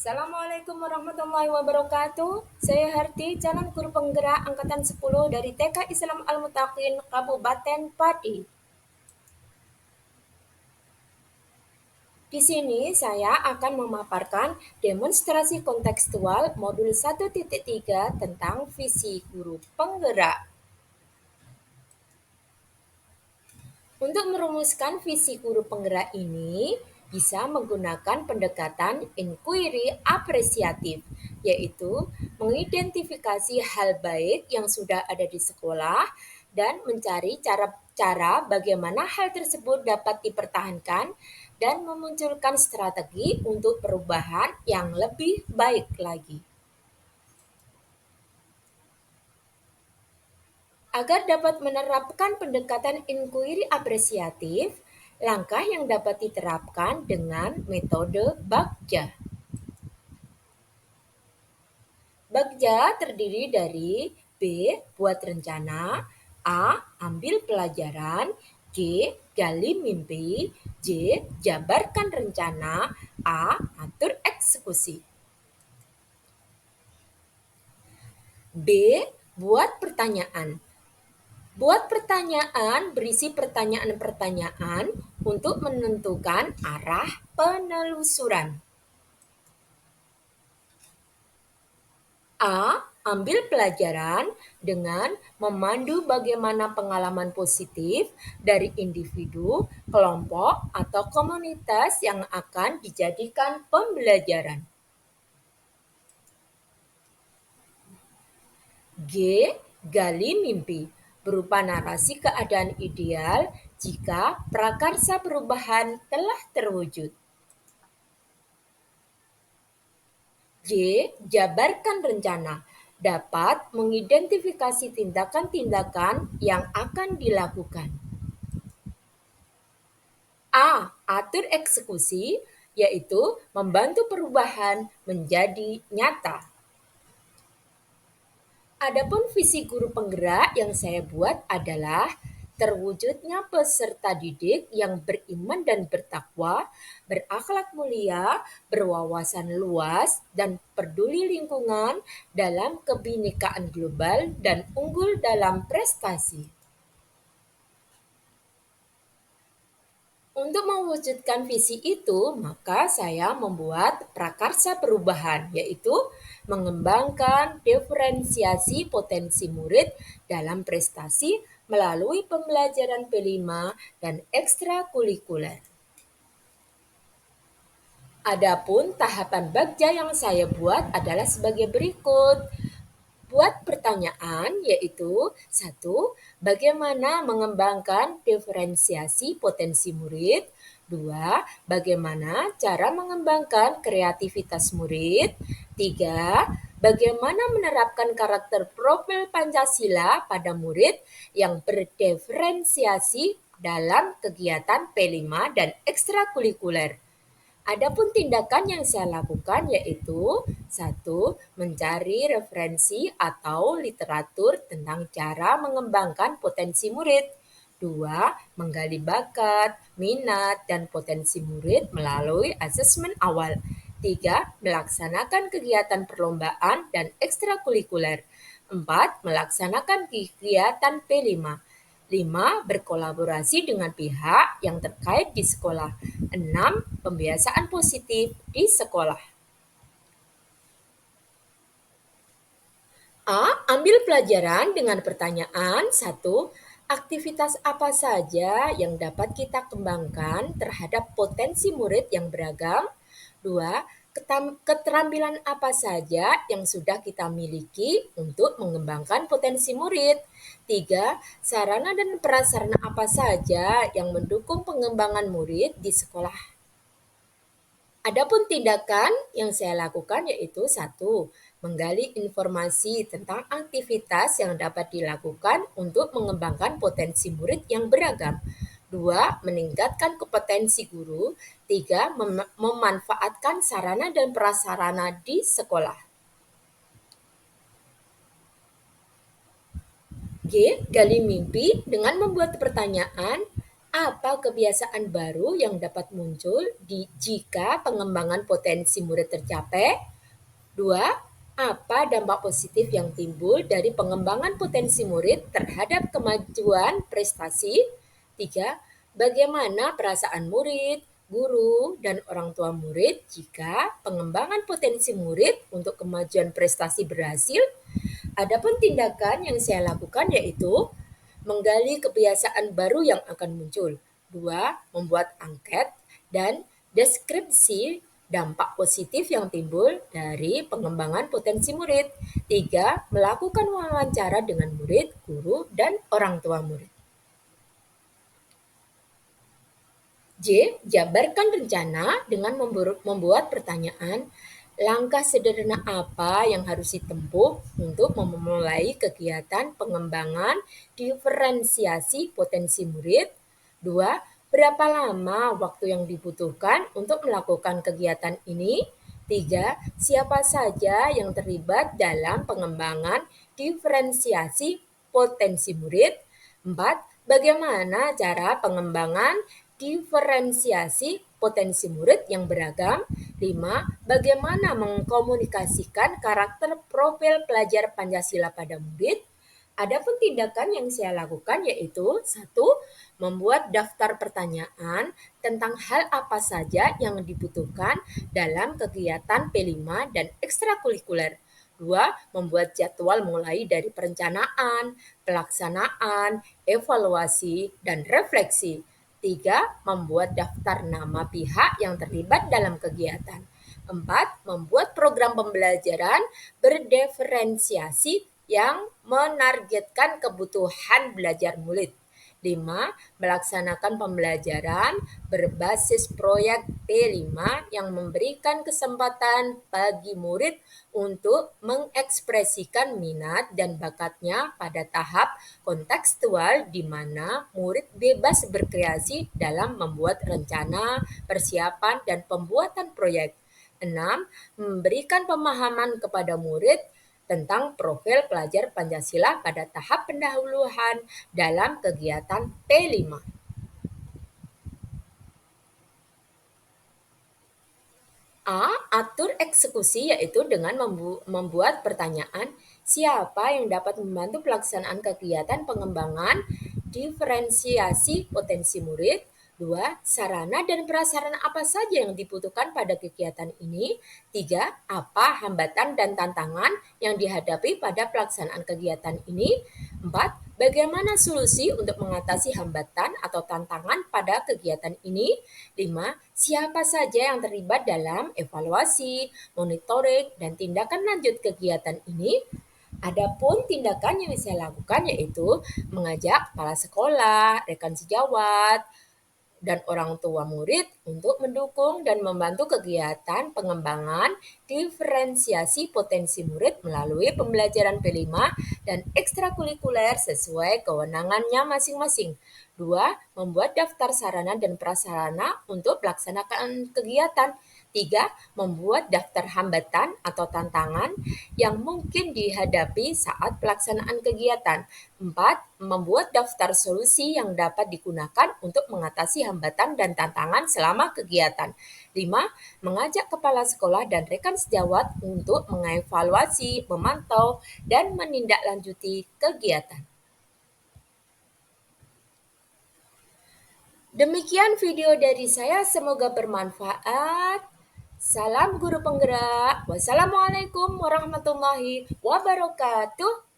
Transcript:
Assalamualaikum warahmatullahi wabarakatuh. Saya Harti, calon guru penggerak angkatan 10 dari TK Islam Al-Mutakin, Kabupaten Pati. Di sini saya akan memaparkan demonstrasi kontekstual modul 1.3 tentang visi guru penggerak. Untuk merumuskan visi guru penggerak ini, bisa menggunakan pendekatan inquiry apresiatif, yaitu mengidentifikasi hal baik yang sudah ada di sekolah dan mencari cara-cara bagaimana hal tersebut dapat dipertahankan dan memunculkan strategi untuk perubahan yang lebih baik lagi. Agar dapat menerapkan pendekatan inquiry apresiatif, langkah yang dapat diterapkan dengan metode Bagja. Bagja terdiri dari B. Buat rencana, A. Ambil pelajaran, G. Gali mimpi, J. Jabarkan rencana, A. Atur eksekusi. B. Buat pertanyaan. Buat pertanyaan berisi pertanyaan-pertanyaan untuk menentukan arah penelusuran. A. Ambil pelajaran dengan memandu bagaimana pengalaman positif dari individu, kelompok, atau komunitas yang akan dijadikan pembelajaran. G. Gali mimpi, berupa narasi keadaan ideal jika prakarsa perubahan telah terwujud. J. Jabarkan rencana, dapat mengidentifikasi tindakan-tindakan yang akan dilakukan. A. Atur eksekusi, yaitu membantu perubahan menjadi nyata. Adapun visi guru penggerak yang saya buat adalah terwujudnya peserta didik yang beriman dan bertakwa, berakhlak mulia, berwawasan luas, dan peduli lingkungan dalam kebinekaan global dan unggul dalam prestasi. Untuk mewujudkan visi itu, maka saya membuat prakarsa perubahan, yaitu mengembangkan diferensiasi potensi murid dalam prestasi melalui pembelajaran P5 dan ekstrakurikuler. Adapun tahapan Bagja yang saya buat adalah sebagai berikut. Buat pertanyaan yaitu 1. Bagaimana mengembangkan diferensiasi potensi murid? 2. Bagaimana cara mengembangkan kreativitas murid? 3. Bagaimana menerapkan karakter profil Pancasila pada murid yang berdiferensiasi dalam kegiatan P5 dan ekstrakurikuler? Adapun tindakan yang saya lakukan yaitu 1. Mencari referensi atau literatur tentang cara mengembangkan potensi murid. 2. Menggali bakat, minat, dan potensi murid melalui asesmen awal. 3. Melaksanakan kegiatan perlombaan dan ekstrakurikuler. 4. Melaksanakan kegiatan P5. 5. Berkolaborasi dengan pihak yang terkait di sekolah. 6. Pembiasaan positif di sekolah. A. Ambil pelajaran dengan pertanyaan 1. Aktivitas apa saja yang dapat kita kembangkan terhadap potensi murid yang beragam? 2. Keterampilan apa saja yang sudah kita miliki untuk mengembangkan potensi murid? 3. Sarana dan prasarana apa saja yang mendukung pengembangan murid di sekolah? Adapun tindakan yang saya lakukan yaitu 1. Menggali informasi tentang aktivitas yang dapat dilakukan untuk mengembangkan potensi murid yang beragam. 2. Meningkatkan kompetensi guru. 3. Memanfaatkan sarana dan prasarana di sekolah. G. Gali mimpi dengan membuat pertanyaan Apa kebiasaan baru yang dapat muncul jika pengembangan potensi murid tercapai? 2. Apa dampak positif yang timbul dari pengembangan potensi murid terhadap kemajuan prestasi? 3. Bagaimana perasaan murid, guru, dan orang tua murid jika pengembangan potensi murid untuk kemajuan prestasi berhasil? Adapun tindakan yang saya lakukan yaitu menggali kebiasaan baru yang akan muncul. 2. Membuat angket dan deskripsi dampak positif yang timbul dari pengembangan potensi murid. 3. Melakukan wawancara dengan murid, guru, dan orang tua murid. J. Jabarkan rencana dengan membuat pertanyaan, langkah sederhana apa yang harus ditempuh untuk memulai kegiatan pengembangan diferensiasi potensi murid? 2. Berapa lama waktu yang dibutuhkan untuk melakukan kegiatan ini? 3. Siapa saja yang terlibat dalam pengembangan diferensiasi potensi murid? 4. Bagaimana cara pengembangan diferensiasi potensi murid yang beragam? 5. Bagaimana mengkomunikasikan karakter profil pelajar Pancasila pada murid? Adapun tindakan yang saya lakukan yaitu 1. Membuat daftar pertanyaan tentang hal apa saja yang dibutuhkan dalam kegiatan P5 dan ekstrakurikuler. 2. Membuat jadwal mulai dari perencanaan, pelaksanaan, evaluasi, dan refleksi. 3. Membuat daftar nama pihak yang terlibat dalam kegiatan. 4. Membuat program pembelajaran berdiferensiasi yang menargetkan kebutuhan belajar murid. 5. Melaksanakan pembelajaran berbasis proyek P5 yang memberikan kesempatan bagi murid untuk mengekspresikan minat dan bakatnya pada tahap kontekstual di mana murid bebas berkreasi dalam membuat rencana, persiapan, dan pembuatan proyek. 6. Memberikan pemahaman kepada murid tentang profil pelajar Pancasila pada tahap pendahuluan dalam kegiatan P5. A. Atur eksekusi yaitu dengan membuat pertanyaan siapa yang dapat membantu pelaksanaan kegiatan pengembangan diferensiasi potensi murid. 2. Sarana dan prasarana apa saja yang dibutuhkan pada kegiatan ini. 3. Apa hambatan dan tantangan yang dihadapi pada pelaksanaan kegiatan ini. 4. Bagaimana solusi untuk mengatasi hambatan atau tantangan pada kegiatan ini. 5. Siapa saja yang terlibat dalam evaluasi, monitoring, dan tindakan lanjut kegiatan ini. Adapun tindakan yang saya lakukan yaitu mengajak kepala sekolah, rekan sejawat, dan orang tua murid untuk mendukung dan membantu kegiatan pengembangan diferensiasi potensi murid melalui pembelajaran P5 dan ekstrakurikuler sesuai kewenangannya masing-masing. 2. Membuat daftar sarana dan prasarana untuk pelaksanaan kegiatan. 3. Membuat daftar hambatan atau tantangan yang mungkin dihadapi saat pelaksanaan kegiatan. 4. Membuat daftar solusi yang dapat digunakan untuk mengatasi hambatan dan tantangan selama kegiatan. 5. Mengajak kepala sekolah dan rekan sejawat untuk mengevaluasi, memantau, dan menindaklanjuti kegiatan. Demikian video dari saya, semoga bermanfaat. Salam guru penggerak. Wassalamualaikum warahmatullahi wabarakatuh.